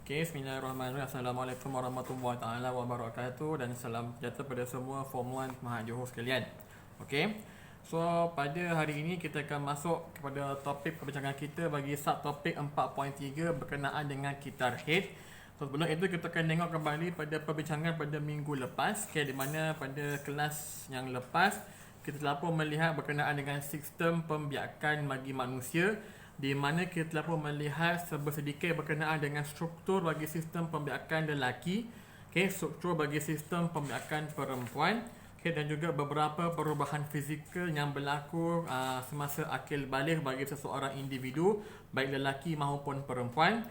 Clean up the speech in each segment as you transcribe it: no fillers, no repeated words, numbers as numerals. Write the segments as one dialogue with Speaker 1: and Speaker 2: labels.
Speaker 1: Okay, Bismillahirrahmanirrahim. Assalamualaikum warahmatullahi taala wabarakatuh dan salam sejahtera pada semua Form 1 Mahasiswa sekalian. Okay, so pada hari ini kita akan masuk kepada topik perbincangan kita bagi subtopik 4.3 berkenaan dengan kitar head. So sebelum itu kita akan tengok kembali pada perbincangan pada minggu lepas, okay, di mana pada kelas yang lepas kita telah pun melihat berkenaan dengan sistem pembiakan bagi manusia, di mana kita telah pun melihat sedikit berkenaan dengan struktur bagi sistem pembiakan lelaki, okay, struktur bagi sistem pembiakan perempuan, okay, dan juga beberapa perubahan fizikal yang berlaku semasa akil baligh bagi seseorang individu, baik lelaki maupun perempuan,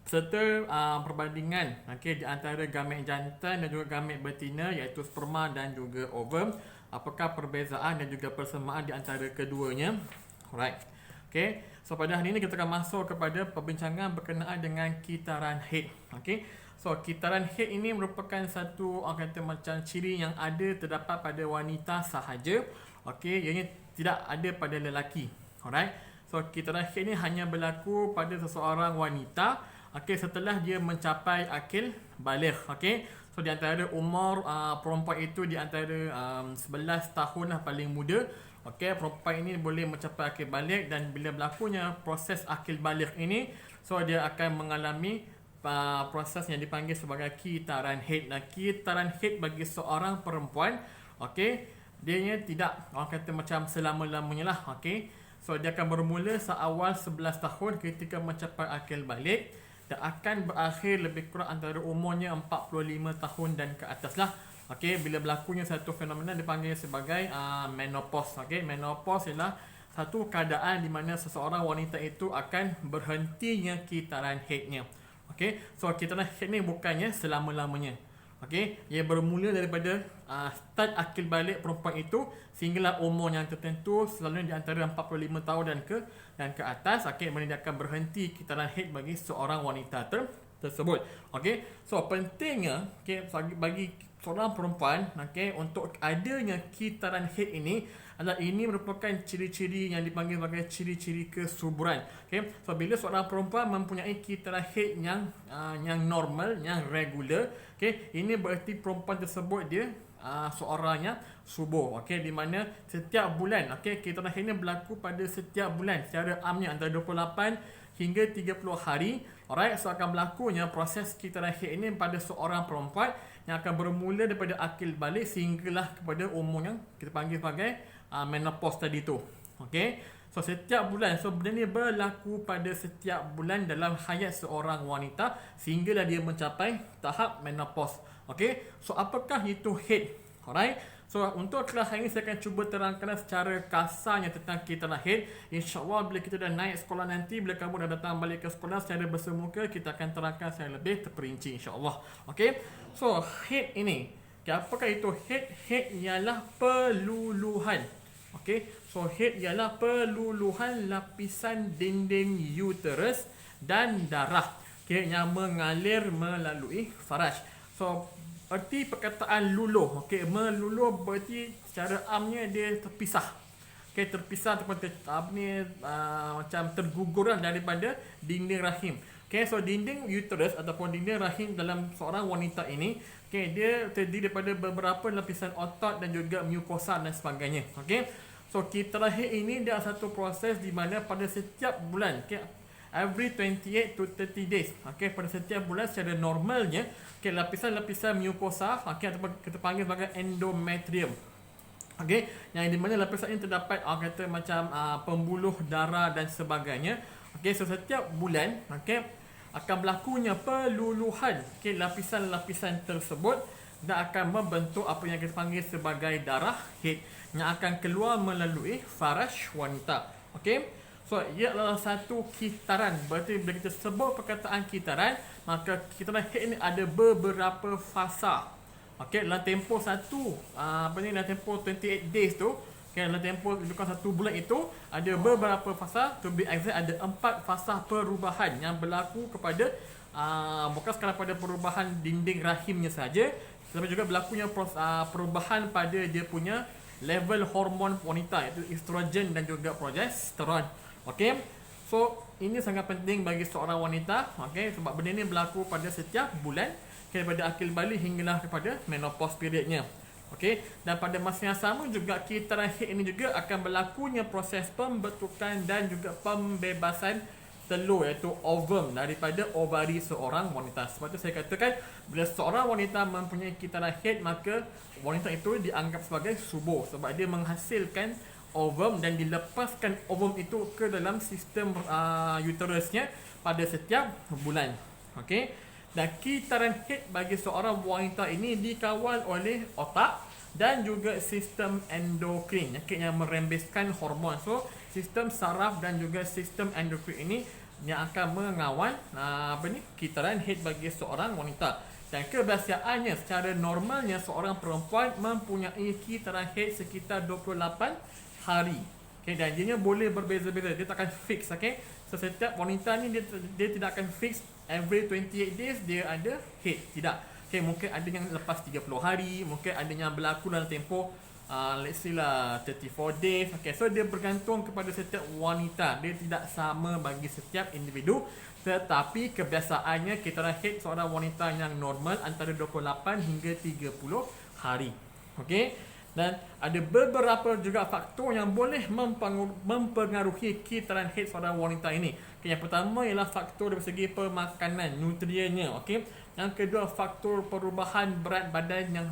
Speaker 1: serta perbandingan, okay, di antara gamet jantan dan juga gamet betina iaitu sperma dan juga ovum. Apakah perbezaan dan juga persamaan di antara keduanya. Alright. Okay. So pada hari ini kita akan masuk kepada perbincangan berkenaan dengan kitaran head. Okay. So kitaran head ini merupakan satu kata macam ciri yang ada terdapat pada wanita sahaja. Okay. Ianya tidak ada pada lelaki. Alright. So kitaran head ini hanya berlaku pada seseorang wanita, okay, setelah dia mencapai akil baligh. Okay. So di antara umur perempuan itu di antara 11 tahun lah paling muda. Okey, perempuan ini boleh mencapai akil baligh, dan bila berlakunya proses akil baligh ini, so dia akan mengalami proses yang dipanggil sebagai kitaran haid. Dan kitaran haid bagi seorang perempuan, okey, dia tidak orang kata macam selama-lamanya lah, okey. So dia akan bermula seawal 11 tahun ketika mencapai akil baligh dan akan berakhir lebih kurang antara umurnya 45 tahun dan ke atas lah. Okey, bila berlakunya satu fenomena dipanggil sebagai menopause. Okey, menopause ialah satu keadaan di mana seseorang wanita itu akan berhentinya kitaran haidnya. Okey, so kitaran haid ni bukannya selama-lamanya. Okey, ia bermula daripada start akil balik perempuan itu sehinggalah umur yang tertentu, selalunya di antara 45 tahun dan ke atas. Okey, mana dia akan berhenti kitaran haid bagi seorang wanita tersebut. Okey, so pentingnya, okey, bagi seorang perempuan, okey, untuk adanya kitaran haid ini adalah ini merupakan ciri-ciri yang dipanggil sebagai ciri-ciri kesuburan. Okey, so bila seorang perempuan mempunyai kitaran haid yang normal, yang regular, okey, ini bererti perempuan tersebut dia seorangnya subur. Okey, di mana setiap bulan, okey, kitaran haid ini berlaku pada setiap bulan secara amnya antara 28 hingga 30 hari. Alright, so akan berlakunya proses kitaran haid ini pada seorang perempuan yang akan bermula daripada akil balik sehinggalah kepada umur yang kita panggil sebagai menopause tadi tu. Okey, so setiap bulan, so benda ni berlaku pada setiap bulan dalam hayat seorang wanita sehinggalah dia mencapai tahap menopause. Okey, so apakah itu haid? Alright, so untuk kelas hari ini saya akan cuba terangkan secara kasarnya tentang kitaran haid. InsyaAllah bila kita dah naik sekolah nanti, bila kamu dah datang balik ke sekolah secara bersemuka, kita akan terangkan secara lebih terperinci insyaAllah. Okey, so haid ini, okay, apakah itu haid? Haid ialah peluluhan. Okey, so haid ialah peluluhan lapisan dinding uterus dan darah, okay, yang mengalir melalui faraj. So erti perkataan luluh, okey, meluluh berarti secara amnya dia terpisah. Okey, terpisah ataupun macam tergugur daripada dinding rahim. Okey, so dinding uterus ataupun dinding rahim dalam seorang wanita ini, okey, dia terdiri daripada beberapa lapisan otot dan juga mukosa dan sebagainya. Okey, so kitaran haid ini dia satu proses di mana pada setiap bulan, okey, every 28 to 30 days, okey, pada setiap bulan secara normalnya, okey, lapisan-lapisan mukosa, okey, ataupun kita panggil sebagai endometrium, okey, yang di mana lapisan ini terdapat kata macam pembuluh darah dan sebagainya. Okey, so setiap bulan, okey, akan berlakunya peluluhan, okey, lapisan-lapisan tersebut dan akan membentuk apa yang kita panggil sebagai darah haid yang akan keluar melalui faraj wanita. Okey, so ia adalah satu kitaran. Berarti bila kita sebut perkataan kitaran, maka kitaran haid ini ada beberapa fasa. Okey, dalam tempoh dalam tempoh 28 days tu, okay, dalam tempoh lebih kurang 1 bulan itu ada beberapa fasa. To be exact, ada 4 fasa perubahan yang berlaku kepada bukan sekadar pada perubahan dinding rahimnya saja, tetapi juga berlakunya perubahan pada dia punya level hormon wanita, iaitu estrogen dan juga progesteron. Okey, so ini sangat penting bagi seorang wanita, okey, sebab benda ni berlaku pada setiap bulan, daripada akil balik hinggalah kepada menopause periodnya. Okey, dan pada masa yang sama juga kitaran haid ini juga akan berlakunya proses pembentukan dan juga pembebasan telur, iaitu ovum daripada ovari seorang wanita. Sebab tu saya katakan bila seorang wanita mempunyai kitaran haid, maka wanita itu dianggap sebagai subur sebab dia menghasilkan ovum dan dilepaskan ovum itu ke dalam sistem uterusnya pada setiap bulan. Okey. Dan kitaran haid bagi seorang wanita ini dikawal oleh otak dan juga sistem endokrin, yang merembeskan hormon. So, sistem saraf dan juga sistem endokrin ini yang akan mengawal kitaran haid bagi seorang wanita. Dan kebiasaannya secara normalnya seorang perempuan mempunyai kitaran haid sekitar 28 hari. Okay, dan dia boleh berbeza-beza, dia tak akan fix. Okay? So setiap wanita ni dia tidak akan fix every 28 days dia ada haid, tidak. Okay, mungkin ada yang lepas 30 hari, mungkin ada yang berlaku dalam tempoh let's say lah 34 days. Okay, so dia bergantung kepada setiap wanita, dia tidak sama bagi setiap individu. Tetapi kebiasaannya kitaran haid seorang wanita yang normal antara 28 hingga 30 hari. Okay, dan ada beberapa juga faktor yang boleh mempengaruhi kitaran haid seorang wanita ini. Okay, yang pertama ialah faktor dari segi pemakanan, nutriennya. Okay. Yang kedua, faktor perubahan berat badan yang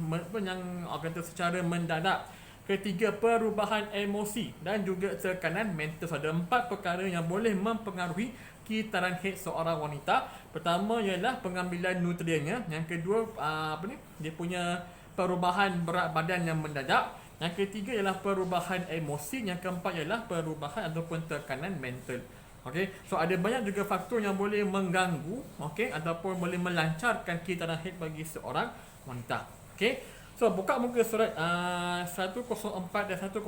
Speaker 1: secara mendadak. Ketiga, perubahan emosi dan juga tekanan mental. So, ada 4 perkara yang boleh mempengaruhi kitaran haid seorang wanita. Pertama ialah pengambilan nutriennya. Yang kedua, dia punya perubahan berat badan yang mendadak. Yang ketiga ialah perubahan emosi. Yang keempat ialah perubahan ataupun tekanan mental. Okey, so ada banyak juga faktor yang boleh mengganggu, okey, ataupun boleh melancarkan kitaran haid bagi seorang wanita. Okey, so buka muka surat 104 dan 105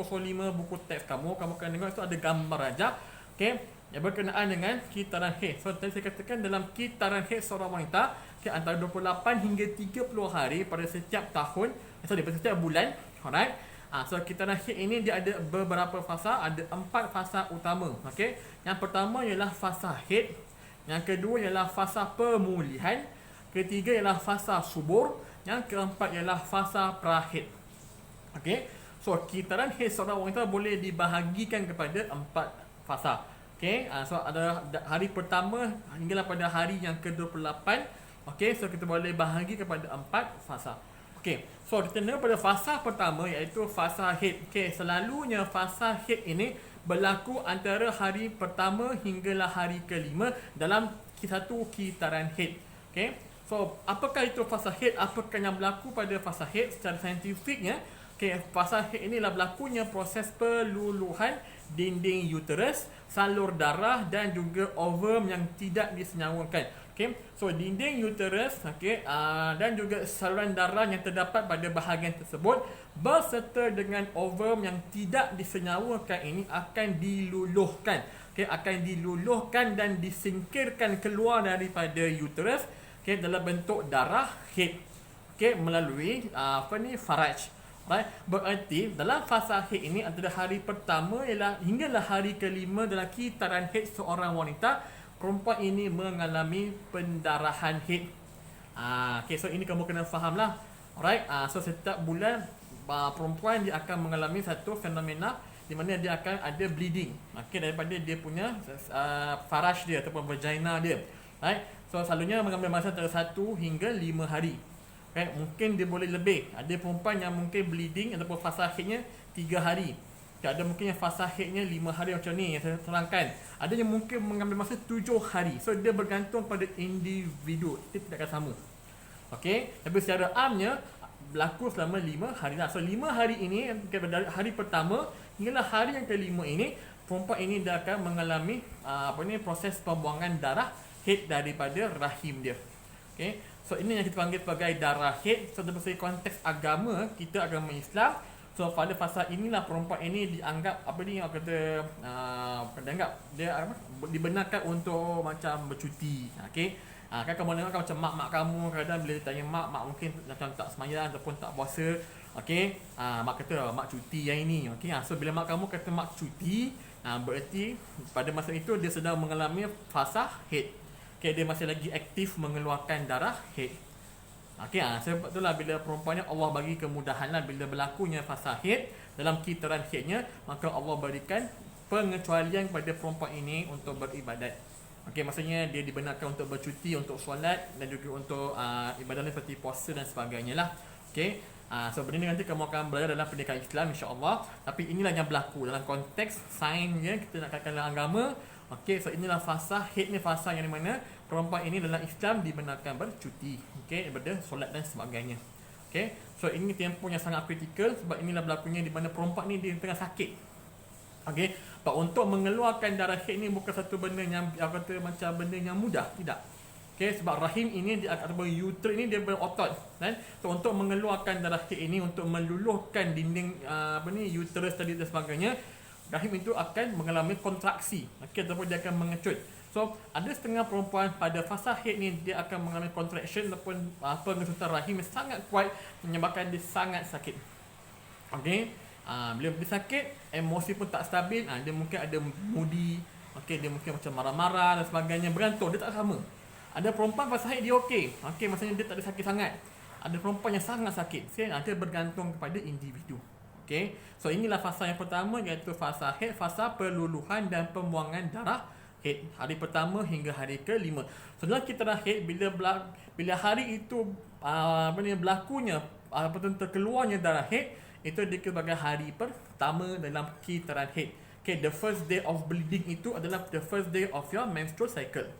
Speaker 1: buku teks kamu akan tengok itu ada gambar raja, okey, yang berkenaan dengan kitaran haid. So tadi saya katakan dalam kitaran haid seorang wanita, okay, antara 28 hingga 30 hari pada setiap tahun, pada setiap bulan. Alright. So kitaran haid ini dia ada beberapa fasa, ada 4 fasa utama. Okey. Yang pertama ialah fasa haid, yang kedua ialah fasa pemulihan, ketiga ialah fasa subur, yang keempat ialah fasa prahaid. Okey. So kitaran haid seorang wanita boleh dibahagikan kepada 4 fasa. Okey. So ada hari pertama hinggalah pada hari yang ke-28. Okey, so kita boleh bahagi kepada 4 fasa. Okey, so kita tengok pada fasa pertama iaitu fasa haid. Okey, selalunya fasa haid ini berlaku antara hari pertama hinggalah hari kelima dalam satu kitaran haid. Okey, so apakah itu fasa haid? Apakah yang berlaku pada fasa haid secara saintifiknya? Okey, fasa haid inilah berlakunya proses peluluhan dinding uterus, salur darah dan juga ovum yang tidak disenyawakan. Okay, so dinding uterus, okay, dan juga saluran darah yang terdapat pada bahagian tersebut berserta dengan ovum yang tidak disenyawakan ini akan diluluhkan. Okay, akan diluluhkan dan disingkirkan keluar daripada uterus, okay, dalam bentuk darah haid, okay, melalui faraj. Right? Berarti dalam fasa haid ini antara hari pertama ialah hinggalah hari kelima dalam kitaran haid seorang wanita, perempuan ini mengalami pendarahan haid. Okay, so ini kamu kena faham lah. Alright, so setiap bulan perempuan dia akan mengalami satu fenomena di mana dia akan ada bleeding, okay, daripada dia punya faraj dia ataupun vagina dia. Right, so selalunya mengambil masa antara 1 hingga 5 hari. Okay, mungkin dia boleh lebih. Ada perempuan yang mungkin bleeding ataupun fasa haidnya 3 hari. Ada mungkin yang fasa haidnya 5 hari macam ni yang saya terangkan. Ada yang mungkin mengambil masa 7 hari. So dia bergantung pada individu. Dia tidak akan sama. Okey, tapi secara amnya berlaku selama 5 hari lah. So 5 hari ini dari hari pertama hinggalah hari yang kelima ini, perempuan ini dia akan mengalami proses pembuangan darah haid daripada rahim dia. Okey, so ini yang kita panggil sebagai darah haid. So dalam konteks agama kita, agama Islam, so pada fasa inilah perempuan ini dianggap dianggap dia dibenarkan untuk macam bercuti. Okey, kan kamu tengok macam mak kamu kadang bila ditanya mak mungkin macam tak sembahyang ataupun tak puasa. Okey, mak kata mak cuti yang ini. Okey, so bila mak kamu kata mak cuti, Berarti pada masa itu dia sedang mengalami fasa haid. Okay, dia masih lagi aktif mengeluarkan darah haid. Okay, sebab itulah bila perempuannya Allah bagi kemudahan lah, bila berlakunya fasa haid dalam kitaran haidnya, maka Allah berikan pengecualian kepada perempuan ini untuk beribadat. Okey, maksudnya dia dibenarkan untuk bercuti, untuk solat dan juga untuk ibadah seperti puasa dan sebagainya lah. Okey. So benda ni nanti kamu akan belajar dalam pendidikan Islam insya-Allah. Tapi inilah yang berlaku dalam konteks sains ya, kita nak katakan dalam agama. Okey, so inilah fasa haid ni, fasa yang di mana perempuan ini dalam Islam dibenarkan bercuti. Okey, daripada solat dan sebagainya. Okey. So ini tempoh yang sangat kritikal sebab inilah berlakunya di mana perempuan ni dia tengah sakit. Okey, sebab untuk mengeluarkan darah haid ni bukan satu benda yang kata macam benda yang mudah, tidak. Okey, sebab rahim ini dia ataupun uterus ini dia berotot kan. So untuk mengeluarkan darah haid ini, untuk meluluhkan dinding uterus tadi dan sebagainya, rahim itu akan mengalami kontraksi. Okey, ataupun dia akan mengecut. So ada setengah perempuan pada fasa haid ni dia akan mengalami contraction ataupun pengecutan rahim yang sangat kuat menyebabkan dia sangat sakit. Okey. Bila dia sakit, emosi pun tak stabil, dia mungkin ada moody, dia mungkin macam marah-marah dan sebagainya, berantung, dia tak sama. Ada perempuan fasa haid dia okey, maksudnya dia tak ada sakit sangat. Ada perempuan yang sangat sakit, dia bergantung kepada individu. Okey. So inilah fasa yang pertama, iaitu fasa haid, fasa perluluhan dan pembuangan darah haid, hari pertama hingga hari ke-5. So dalam kitaran haid, bila hari itu berlakunya terkeluarnya darah haid, itu dikira sebagai hari pertama dalam kitaran haid. Okay, the first day of bleeding itu adalah the first day of your menstrual cycle.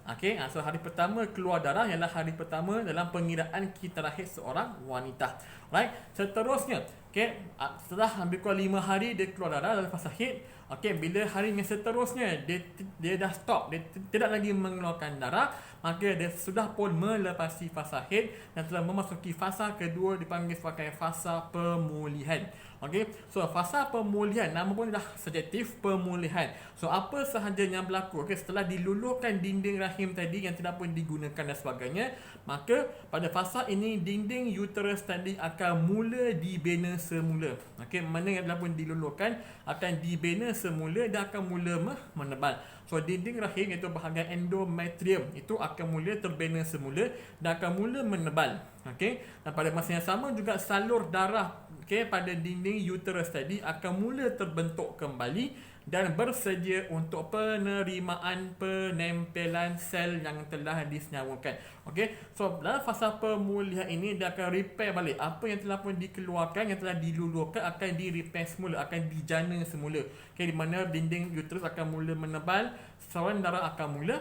Speaker 1: Okay, so hari pertama keluar darah ialah hari pertama dalam pengiraan kitaran haid seorang wanita. Right, seterusnya, okay, setelah hampir kurang 5 hari dia keluar darah dalam fasa haid. Okay, bila hari yang seterusnya dia dah stop, dia tidak lagi mengeluarkan darah, maka dia sudah pun melepasi fasa haid dan telah memasuki fasa kedua, dipanggil sebagai fasa pemulihan. Okey, so fasa pemulihan, nama pun dah subjektif, pemulihan. So apa sahaja yang berlaku, okey, setelah diluluhkan dinding rahim tadi yang tidak pun digunakan dan sebagainya, maka pada fasa ini dinding uterus tadi akan mula dibina semula. Okey, mana yang telah pun diluluhkan akan dibina semula dan akan mula menebal. So dinding rahim, iaitu bahagian endometrium, itu akan mula terbina semula dan akan mula menebal. Okey, dan pada masa yang sama juga salur darah pada dinding uterus tadi akan mula terbentuk kembali dan bersedia untuk penerimaan penempelan sel yang telah disenyawakan. Okey, so dalam fasa pemulihan ini dia akan repair balik apa yang telah pun dikeluarkan, yang telah diluluhkan akan di-repair semula, akan dijana semula. Okey, di mana dinding uterus akan mula menebal, saluran darah akan mula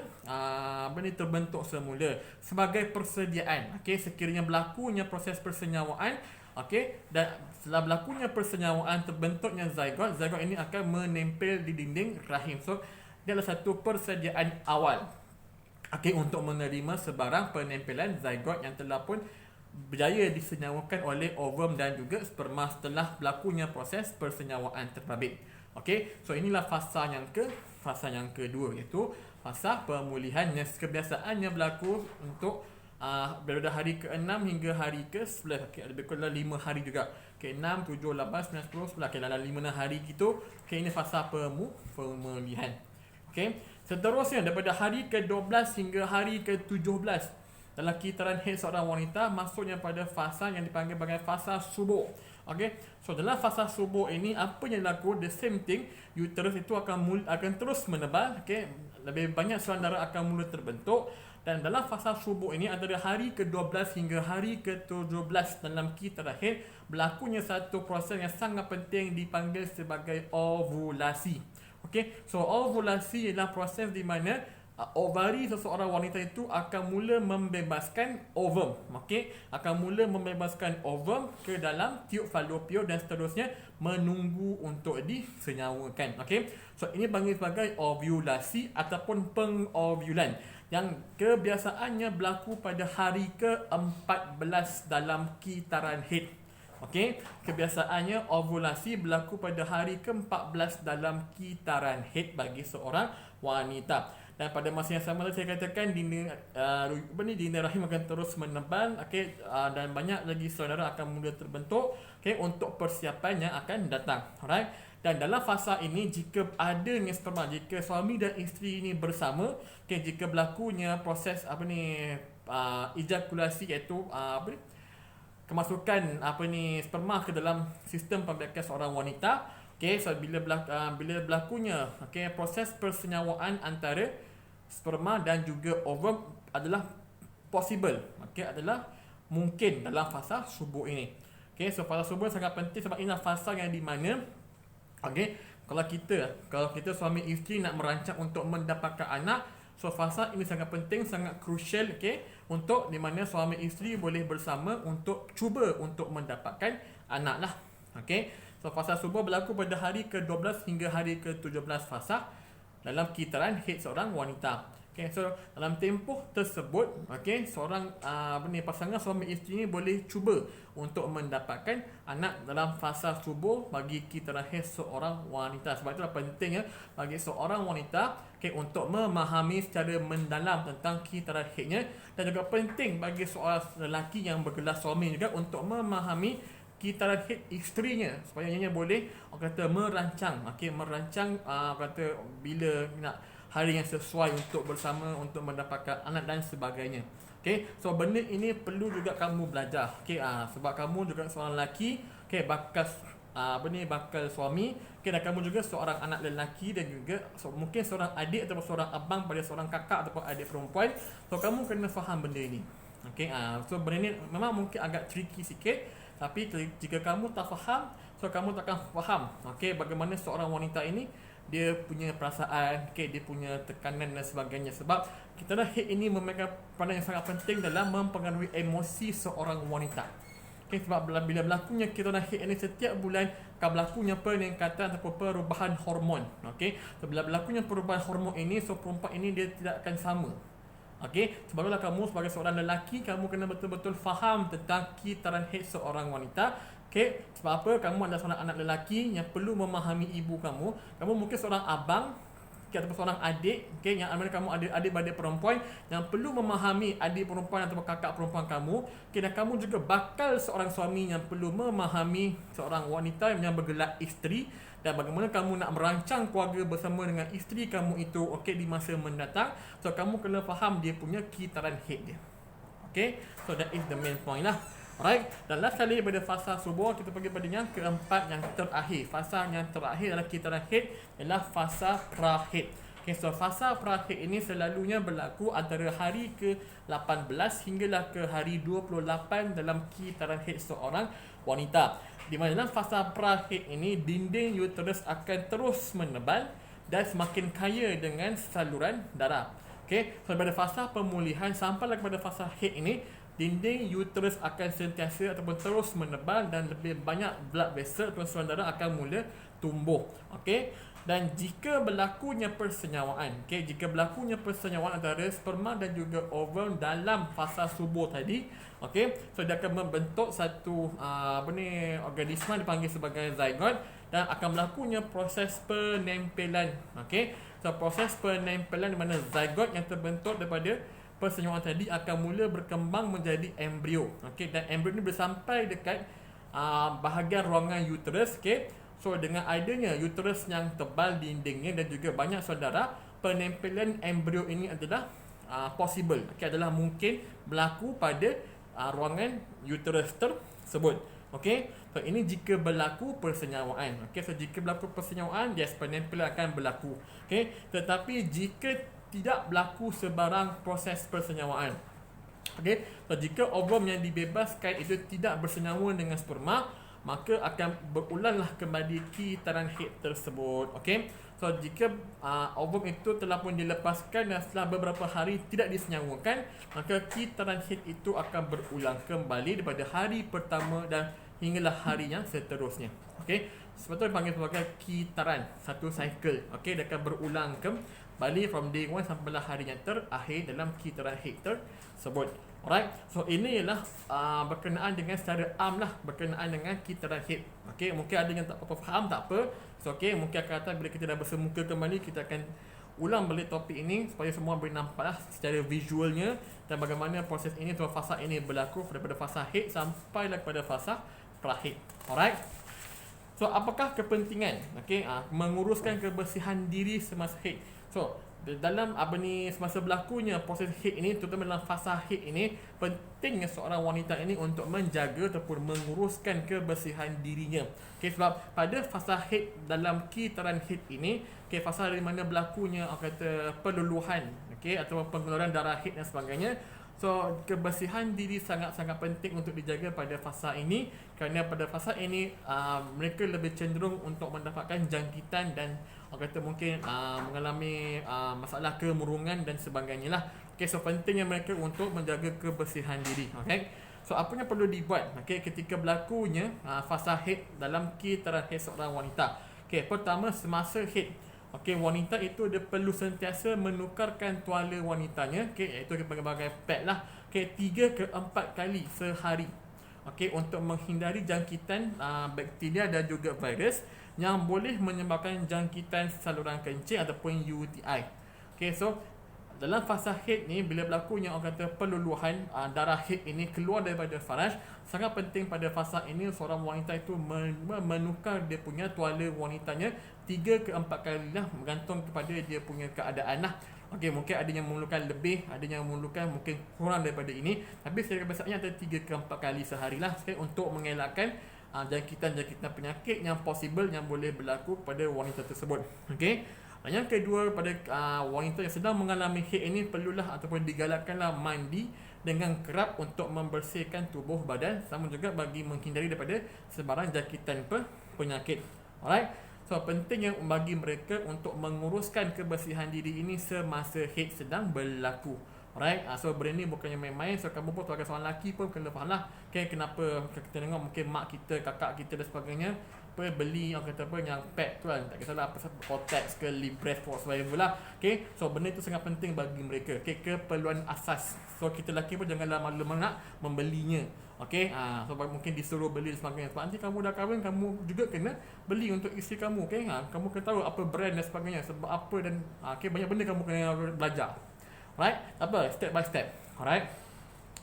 Speaker 1: terbentuk semula sebagai persediaan. Okey, sekiranya berlakunya proses persenyawaan, okey, dan setelah berlakunya persenyawaan, terbentuknya zygote, zygote ini akan menempel di dinding rahim. So dia adalah satu persediaan awal, okey, untuk menerima sebarang penempelan zygote yang telah pun berjaya disenyawakan oleh ovum dan juga sperma setelah berlakunya proses persenyawaan terbabit. Okey, so inilah fasa yang kedua, iaitu fasa pemulihan yang kebiasaannya berlaku untuk daripada hari ke-6 hingga hari ke-11. Okay, lebih kurang 5 hari juga. Okay, 6, 7, 8, 9, 10, 11. Okay, dalam 5 hari gitu. Okay, ini fasa pemulihan. Okay, seterusnya daripada hari ke-12 hingga hari ke-17 dalam kitaran haid seorang wanita, masuknya pada fasa yang dipanggil sebagai fasa subur. Okay, so dalam fasa subur ini apa yang berlaku? The same thing, uterus itu akan terus menebal. Okay, lebih banyak saluran darah akan mula terbentuk. Dan dalam fasa subur ini, antara hari ke-12 hingga hari ke-17 dalam kitaran haid, berlakunya satu proses yang sangat penting dipanggil sebagai ovulasi. Okey, so ovulasi ialah proses di mana ovari seseorang wanita itu akan mula membebaskan ovum. Okey, akan mula membebaskan ovum ke dalam tiub falopio dan seterusnya menunggu untuk disenyawakan. Okey, so ini dipanggil sebagai ovulasi ataupun pengovulan, yang kebiasaannya berlaku pada hari ke-14 dalam kitaran haid. Okey, kebiasaannya ovulasi berlaku pada hari ke-14 dalam kitaran haid bagi seorang wanita. Dan pada masa yang sama saya katakan dinding rahim akan terus menebal, okey, dan banyak lagi saudara akan mula terbentuk, okey, untuk persiapan yang akan datang. Alright. Dan dalam fasa ini, jika adanya sperma, jika suami dan isteri ini bersama, okay, jika berlakunya proses ejakulasi, iaitu kemasukan sperma ke dalam sistem pembiakan seorang wanita, okay, so bila berlakunya proses persenyawaan antara sperma dan juga ovum adalah possible, adalah mungkin dalam fasa subur ini. Okay, so fasa subur sangat penting sebab inilah fasa yang di mana kalau kita suami isteri nak merancang untuk mendapatkan anak, so fasa ini sangat penting, sangat crucial, untuk di mana suami isteri boleh bersama untuk cuba untuk mendapatkan anak lah. So fasa subur berlaku pada hari ke-12 hingga hari ke-17 fasa dalam kitaran haid seorang wanita. So dalam tempoh tersebut, seorang pasangan suami isteri ni boleh cuba untuk mendapatkan anak dalam fasa subur bagi kitaran haid seorang wanita. Sebab itulah penting bagi seorang wanita untuk memahami secara mendalam tentang kitaran haidnya, dan juga penting bagi seorang lelaki yang bergelar suami juga untuk memahami kitaran haid isterinya, supaya ianya boleh merancang bila nak hari yang sesuai untuk bersama, untuk mendapatkan anak dan sebagainya. So benda ini perlu juga kamu belajar. Sebab kamu juga seorang lelaki, bakal suami, dan kamu juga seorang anak lelaki, dan juga mungkin seorang adik atau seorang abang pada seorang kakak ataupun adik perempuan. So kamu kena faham benda ini. So benda ini memang mungkin agak tricky sikit, tapi jika kamu tak faham, so kamu takkan faham bagaimana seorang wanita ini dia punya perasaan, dia punya tekanan dan sebagainya. Sebab kitaran haid ini memegang peranan yang sangat penting dalam mempengaruhi emosi seorang wanita. Sebab bila berlakunya kitaran haid ini setiap bulan akan berlakunya peningkatan ataupun perubahan hormon. So bila berlakunya perubahan hormon ini, so perempuan ini dia tidak akan sama. Sebab itulah kamu sebagai seorang lelaki, kamu kena betul-betul faham tentang kitaran haid seorang wanita. Sebab apa? Kamu adalah seorang anak lelaki yang perlu memahami ibu kamu. Kamu mungkin seorang abang ataupun seorang adik, yang mana kamu ada adik-beradik perempuan yang perlu memahami adik perempuan ataupun kakak perempuan kamu. Dan kamu juga bakal seorang suami yang perlu memahami seorang wanita yang bergelar isteri, dan bagaimana kamu nak merancang keluarga bersama dengan isteri kamu itu di masa mendatang. So kamu kena faham dia punya kitaran haid dia. So that is the main point lah. Alright, dan last kali pada fasa subur, kita pergi pada yang keempat, yang terakhir. Fasa yang terakhir dalam kitaran haid ialah fasa pra-haid. So fasa pra-haid ini selalunya berlaku antara hari ke-18 hinggalah ke hari 28 dalam kitaran haid seorang wanita. Di mana dalam fasa pra-haid ini, dinding uterus akan terus menebal dan semakin kaya dengan saluran darah. So pada fasa pemulihan sampai kepada fasa haid ini, dinding uterus akan sentiasa ataupun terus menebal dan lebih banyak blood vessel ataupun saluran darah akan mula tumbuh. Dan jika berlakunya persenyawaan, jika berlakunya persenyawaan antara sperma dan juga ovum dalam fasa subur tadi, so dia akan membentuk satu organisma dipanggil sebagai zygote, dan akan berlakunya proses penempelan. So proses penempelan di mana zygote yang terbentuk daripada persenyawaan tadi akan mula berkembang menjadi embrio. Dan embrio ini bersampai dekat bahagian ruangan uterus. So dengan adanya uterus yang tebal dindingnya dan juga banyak saudara, penempelan embrio ini adalah possible, adalah mungkin berlaku pada ruangan uterus tersebut. So ini jika berlaku persenyawaan. So jika berlaku persenyawaan, yes, penempelan akan berlaku. Tetapi jika tidak berlaku sebarang proses persenyawaan, so jika ovum yang dibebaskan itu tidak bersenyawa dengan sperma, maka akan berulanglah kembali kitaran haid tersebut. So jika ovum itu telah pun dilepaskan dan setelah beberapa hari tidak disenyawakan, maka kitaran haid itu akan berulang kembali daripada hari pertama dan hinggalah hari yang seterusnya. Sebab itu dipanggil sebagai kitaran, satu cycle. Dia akan berulang kembali from day 1 sampailah hari yang terakhir dalam kitaran haid tersebut. Alright, so ini ialah berkenaan dengan secara am lah, berkenaan dengan kitaran haid. Mungkin ada yang tak apa faham, tak apa. So mungkin akan datang bila kita dah bersemuka kembali, kita akan ulang balik topik ini supaya semua boleh nampak lah secara visualnya dan bagaimana proses ini atau fasa ini berlaku daripada fasa haid sampailah kepada fasa pra-haid. Alright. So apakah kepentingan menguruskan kebersihan diri semasa haid? So dalam semasa berlakunya proses haid ini, terutama dalam fasa haid ini, pentingnya seorang wanita ini untuk menjaga ataupun menguruskan kebersihan dirinya. Sebab pada fasa haid, dalam kitaran haid ini, fasa di mana berlakunya peluluhan, atau pengeluaran darah haid dan sebagainya. So kebersihan diri sangat-sangat penting untuk dijaga pada fasa ini, kerana pada fasa ini mereka lebih cenderung untuk mendapatkan jangkitan dan mungkin mengalami masalah kemurungan dan sebagainya lah. So pentingnya mereka untuk menjaga kebersihan diri. So apa yang perlu dibuat ketika berlakunya fasa haid dalam kitaran haid seorang wanita? Pertama, semasa haid, wanita itu dia perlu sentiasa menukarkan tuala wanitanya, iaitu berbagai pad lah, 3 ke 4 kali sehari, untuk menghindari jangkitan bakteria dan juga virus yang boleh menyebabkan jangkitan saluran kencing ataupun UTI. So dalam fasa haid ni, bila berlakunya peluluhan darah haid ini keluar daripada faraj, sangat penting pada fasa ini seorang wanita itu menukar dia punya tuala wanitanya 3 ke 4 kali lah, bergantung kepada dia punya keadaan lah. Mungkin ada yang memerlukan lebih, ada yang memerlukan mungkin kurang daripada ini, tapi secara besarnya ada 3 ke 4 kali sehari lah, untuk mengelakkan jangkitan-jangkitan penyakit yang possible yang boleh berlaku pada wanita tersebut. Dan yang kedua, pada wanita yang sedang mengalami haid ini, perlulah ataupun digalakkanlah mandi dengan kerap untuk membersihkan tubuh badan, sama juga bagi menghindari daripada sebarang jangkitan penyakit. Alright. So pentingnya bagi mereka untuk menguruskan kebersihan diri ini semasa haid sedang berlaku. Alright, so benda ni bukannya main-main. So kamu pun sebagai seorang lelaki pun kena faham lah, kenapa kita tengok mungkin mak kita, kakak kita dan sebagainya beli yang pad tu kan, tak kisahlah apa, Kotex ke Libref whatsoever lah. So benda tu sangat penting bagi mereka, keperluan asas. So kita lelaki pun janganlah malu nak membelinya. So mungkin disuruh beli dan sebagainya, sebab nanti kamu dah kahwin, kamu juga kena beli untuk isteri kamu. Kamu kena tahu apa brand dan sebagainya, sebab apa, dan banyak benda kamu kena belajar. Alright, apa, step by step. Alright,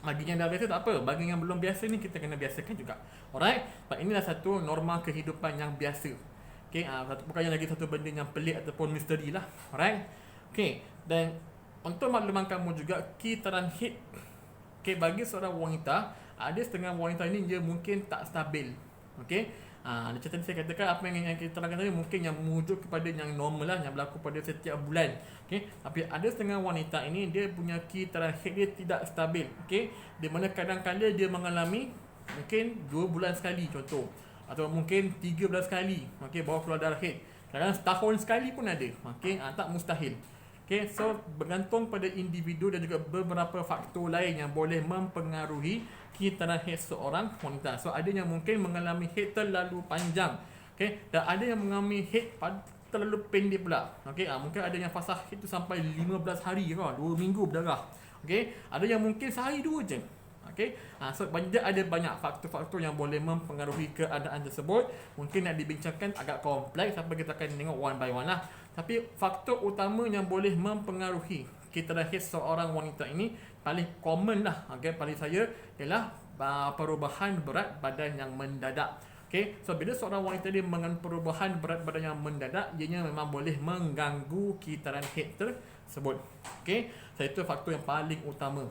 Speaker 1: bagi yang dah biasa tak apa, bagi yang belum biasa ni kita kena biasakan juga. Alright, sebab inilah satu norma kehidupan yang biasa. Bukannya lagi satu benda yang pelik ataupun misteri lah. Alright, dan untuk makluman kamu juga, kitaran haid, bagi seorang wanita, ada setengah wanita ini dia mungkin tak stabil. Macam tadi saya katakan, apa yang kita terangkan tadi mungkin yang merujuk kepada yang normal lah, yang berlaku pada setiap bulan. Tapi ada setengah wanita ini, dia punya kitaran haid dia tidak stabil. Di mana kadang-kadang dia mengalami mungkin 2 bulan sekali contoh, atau mungkin 3 bulan sekali baru keluar darah haid. Kadang setahun sekali pun ada. Tak mustahil. So bergantung pada individu dan juga beberapa faktor lain yang boleh mempengaruhi kitaran haid seorang wanita. So ada yang mungkin mengalami haid terlalu panjang, dan ada yang mengalami haid terlalu pendek pula. Mungkin ada yang fasa haid itu sampai 15 hari ke 2 minggu berdarah. Ada yang mungkin sehari 2 je. So ada banyak faktor-faktor yang boleh mempengaruhi keadaan tersebut. Mungkin nak dibincangkan agak kompleks, apa kita akan tengok one by one lah. Tapi faktor utama yang boleh mempengaruhi kitaran haid seorang wanita ini, paling common lah, paling saya, ialah perubahan berat badan yang mendadak. So bila seorang wanita dia mengalami perubahan berat badan yang mendadak, ianya memang boleh mengganggu kitaran haid tersebut. So itu faktor yang paling utama.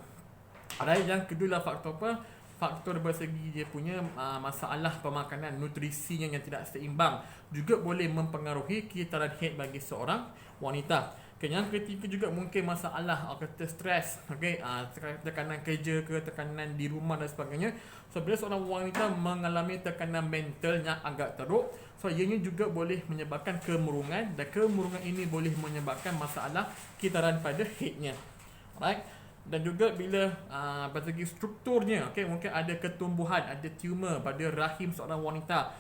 Speaker 1: Ada yang kedua lah, faktor apa? Faktor bersegi dia punya masalah pemakanan, nutrisinya yang tidak seimbang juga boleh mempengaruhi kitaran haid bagi seorang wanita. Yang ketiga juga mungkin masalah stres, tekanan kerja ke, tekanan di rumah dan sebagainya. So bila seorang wanita mengalami tekanan mental yang agak teruk, so ianya juga boleh menyebabkan kemurungan, dan kemurungan ini boleh menyebabkan masalah kitaran pada haidnya. Alright. Dan juga bila pada segi strukturnya, mungkin ada ketumbuhan, ada tumor pada rahim seorang wanita,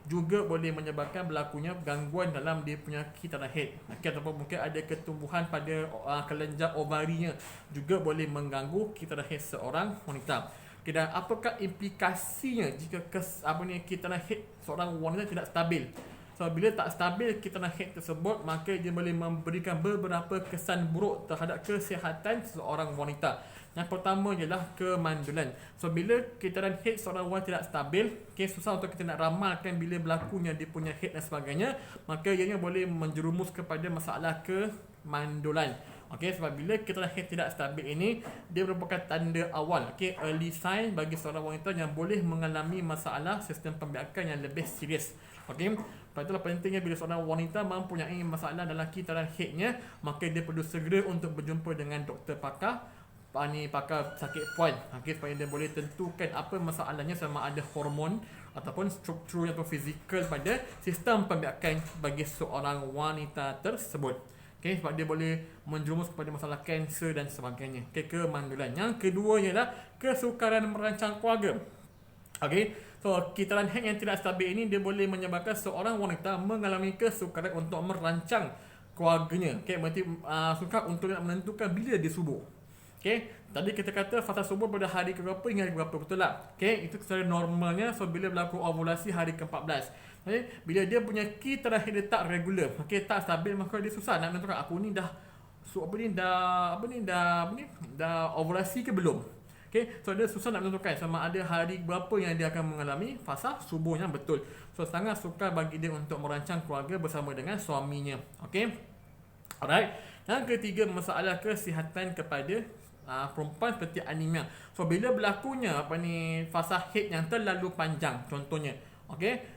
Speaker 1: juga boleh menyebabkan berlakunya gangguan dalam dia punya kitaran haid. Ataupun mungkin ada ketumbuhan pada kelenjar ovarinya, juga boleh mengganggu kitaran haid seorang wanita. Dan apakah implikasinya jika kitaran haid seorang wanita tidak stabil? So bila tak stabil kitaran head tersebut, maka dia boleh memberikan beberapa kesan buruk terhadap kesihatan seorang wanita. Yang pertama ialah kemandulan. So bila kitaran head seorang wanita tidak stabil, susah untuk kita nak ramalkan bila berlakunya dia punya head dan sebagainya, maka ianya boleh menjerumus kepada masalah kemandulan. Sebab bila kitaran head tidak stabil ini, dia merupakan tanda awal, early sign bagi seorang wanita yang boleh mengalami masalah sistem pembiakan yang lebih serius. Sebab itulah pentingnya bila seorang wanita mempunyai masalah dalam kitaran headnya, maka dia perlu segera untuk berjumpa dengan doktor pakar sakit puan, supaya dia boleh tentukan apa masalahnya, sama ada hormon ataupun struktur atau fizikal pada sistem pembiakan bagi seorang wanita tersebut. Sebab dia boleh menjerumus kepada masalah kanser dan sebagainya. Kemandulan. Yang kedua ialah kesukaran merancang keluarga. So kitaran head yang tidak stabil ini dia boleh menyebabkan seorang wanita mengalami kesukaran untuk merancang keluarganya. Berarti sukar untuk nak menentukan bila dia subur. Tadi kita kata fasa subur pada hari ke-berapa hingga hari ke-berapa, betul tak? Itu secara normalnya. So bila berlaku ovulasi hari ke-14. Bila dia punya kitaran head dia tak regular, tak stabil, maka dia susah nak menentukan aku ni dah ovulasi ke belum. So dia susah nak menentukan sama ada hari berapa yang dia akan mengalami fasa subur yang betul. So sangat sukar bagi dia untuk merancang keluarga bersama dengan suaminya. Alright. Yang ketiga, masalah kesihatan kepada perempuan seperti anemia. So bila berlakunya fasa head yang terlalu panjang, contohnya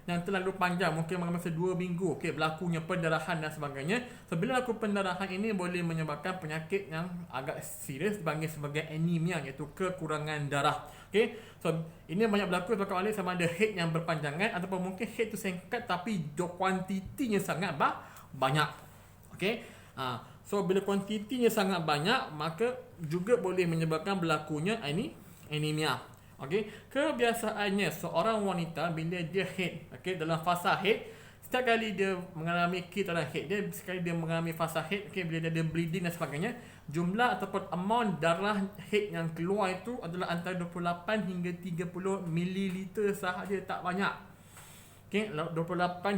Speaker 1: yang terlalu panjang, mungkin masa 2 minggu, berlakunya pendarahan dan sebagainya. So bila berlaku pendarahan ini boleh menyebabkan penyakit yang agak serius dipanggil sebagai anemia, iaitu kekurangan darah. So ini banyak berlaku sebabkan oleh sama ada head yang berpanjangan ataupun mungkin head tu singkat tapi kuantitinya sangat banyak. So bila kuantitinya sangat banyak, maka juga boleh menyebabkan berlakunya anemia. Kebiasaannya seorang wanita bila dia head, dalam fasa head, setiap kali dia mengalami kitaran head dia, sekali dia mengalami fasa head, bila dia ada bleeding dan sebagainya, jumlah ataupun amount darah head yang keluar itu adalah antara 28 hingga 30 ml sahaja, tak banyak. 28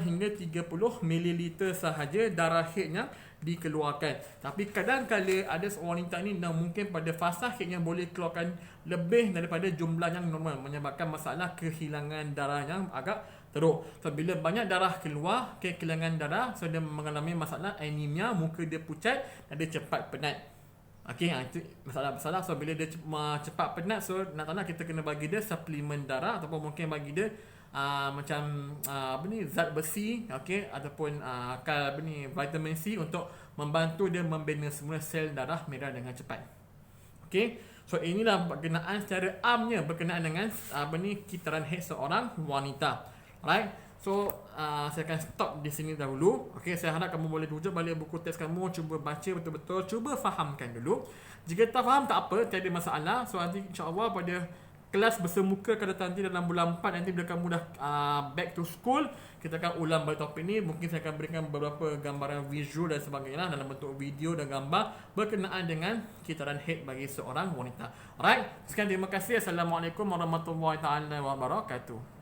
Speaker 1: hingga 30 ml sahaja darah headnya dikeluarkan. Tapi kadang-kala ada seorang wanita ni yang mungkin pada fasa headnya boleh keluarkan lebih daripada jumlah yang normal, menyebabkan masalah kehilangan darah yang agak teruk. So bila banyak darah keluar, kehilangan darah, so dia mengalami masalah anemia, muka dia pucat dan dia cepat penat. Itu masalah-masalah. So bila dia cepat penat, so nak kita kena bagi dia suplemen darah ataupun mungkin bagi dia zat besi, ataupun vitamin C untuk membantu dia membina semula sel darah merah dengan cepat. So inilah berkenaan secara amnya berkenaan dengan kitaran head seorang wanita. Alright. So saya akan stop di sini dahulu. Saya harap kamu boleh rujuk balik buku teks kamu, cuba baca betul-betul, cuba fahamkan dulu. Jika tak faham tak apa, tiada masalah. So nanti insya-Allah pada kelas bersemuka pada nanti dalam bulan 4 nanti bila kamu dah back to school, kita akan ulang balik topik ni. Mungkin saya akan berikan beberapa gambaran visual dan sebagainya dalam bentuk video dan gambar berkenaan dengan kitaran head bagi seorang wanita. Alright, sekian, terima kasih. Assalamualaikum warahmatullahi wabarakatuh.